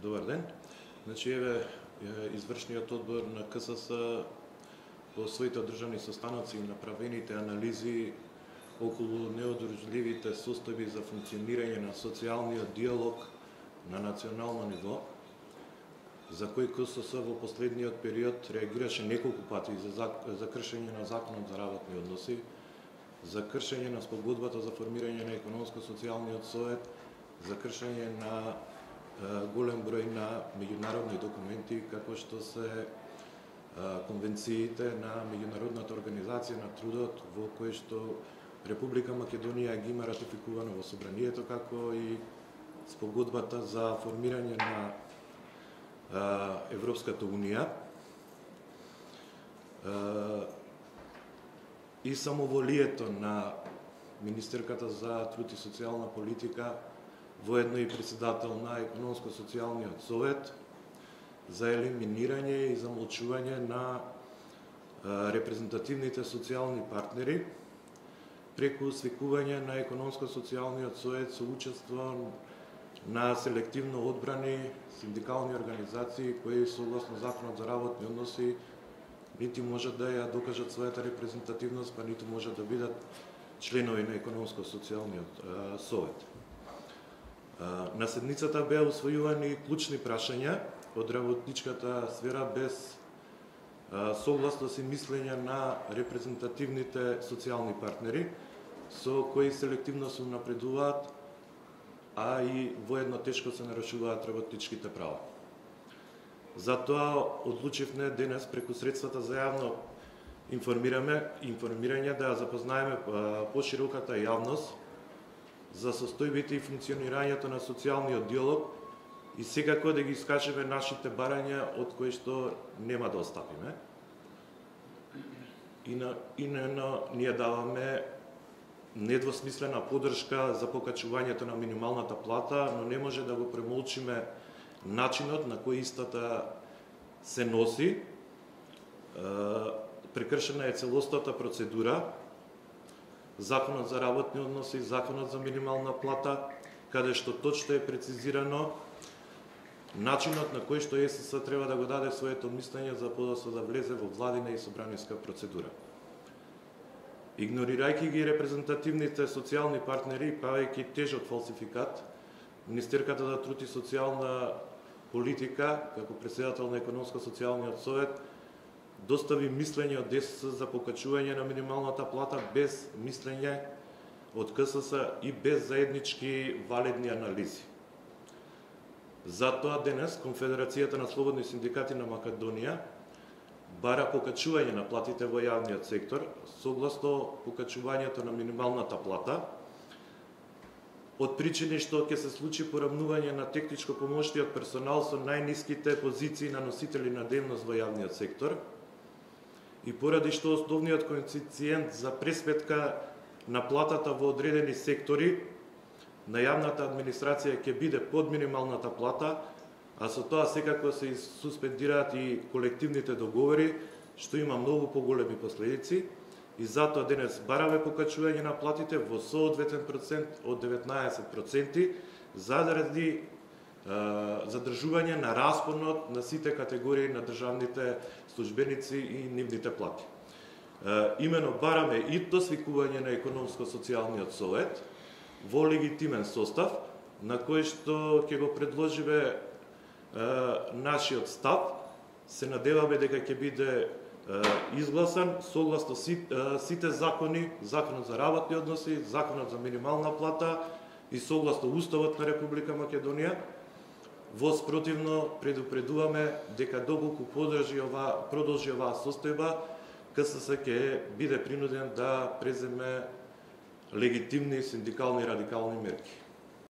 Добар ден. Значи, извршниот одбор на КСС во своите одржани состаноци и направените анализи околу неодружливите состојби за функционирање на социјалниот диалог на национално ниво, за кој КСС во последниот период реагираше неколку пати за кршење на Законот за работни односи, за кршење на Спогодбата за формирање на економско-социјалниот совет, за кршење на голем број на меѓународни документи, како што се конвенциите на Меѓународната организација на трудот, во кој што Република Македонија ги има ратификувано во Собранието, како и Спогодбата за формирање на Европската Унија. И самоволието на министерката за труд и социјална политика, воедно и председател на Економско-социјалниот совет, за елиминирање и замолчување на репрезентативните социјални партнери, преку свикување на Економско-социјалниот совет со учество на селективно одбрани синдикални организации кои согласно Законот за работни односи нити можат да ја докажат својата репрезентативност, па ниту можат да бидат членови на Економско-социјалниот совет. На седницата беа усвојувани клучни прашања од работничката сфера без согласност и мислење на репрезентативните социјални партнери, со кои селективно се напредуваат, а и воедно тешко се нарушуваат работничките права. Затоа одлучивме денес преку средствата за јавно информирање да ја запознаеме пошироката јавност за состојбите и функционирањето на социјалниот диалог и секако да ги искажеме нашите барања од кои што нема да отстапиме. Ние даваме недвосмислена поддршка за покачувањето на минималната плата, но не може да го премолчиме начинот на кој истата се носи. Прекршена е целостната процедура, Законот за работни односи, Законот за минимална плата, каде што точно е прецизирано начинот на кој што ЕСС треба да го даде своето мислење за подоцна да влезе во владина и собраниска процедура. Игнорирајќи ги репрезентативните социјални партнери и правејќи тежок фалсификат, Министерката за труд и социјална политика, како председател на Економско-социјалниот совет, достави мислење од ДСС за покачување на минималната плата без мислење од КСС и без заеднички валидни анализи. Затоа денес Конфедерацијата на слободни синдикати на Македонија бара покачување на платите во јавниот сектор, согласно покачувањето на минималната плата, од причини што ќе се случи поравнување на техничко помоштиот персонал со најниските позиции на носители на дејност во јавниот сектор, и поради што основниот коефициент за пресметка на платата во одредени сектори на јавната администрација ќе биде под минималната плата, а со тоа секако се суспендираат и колективните договори, што има многу поголеми последици, и затоа денес бараме покачување на платите во соодветен процент од 19%, заради задржување на распонот на сите категории на државните службеници и нивните плати. Имено бараме и свикување на Економско-социјалниот совет во легитимен состав, на кој што ќе го предложиме нашиот став, се надеваме дека ќе биде изгласан согласно сите закони, Законот за работни односи, Законот за минимална плата и согласно Уставот на Република Македонија. Во спротивно предупредуваме дека доколку продолжи оваа состојба, КСС ќе биде принуден да преземе легитимни синдикални радикални мерки.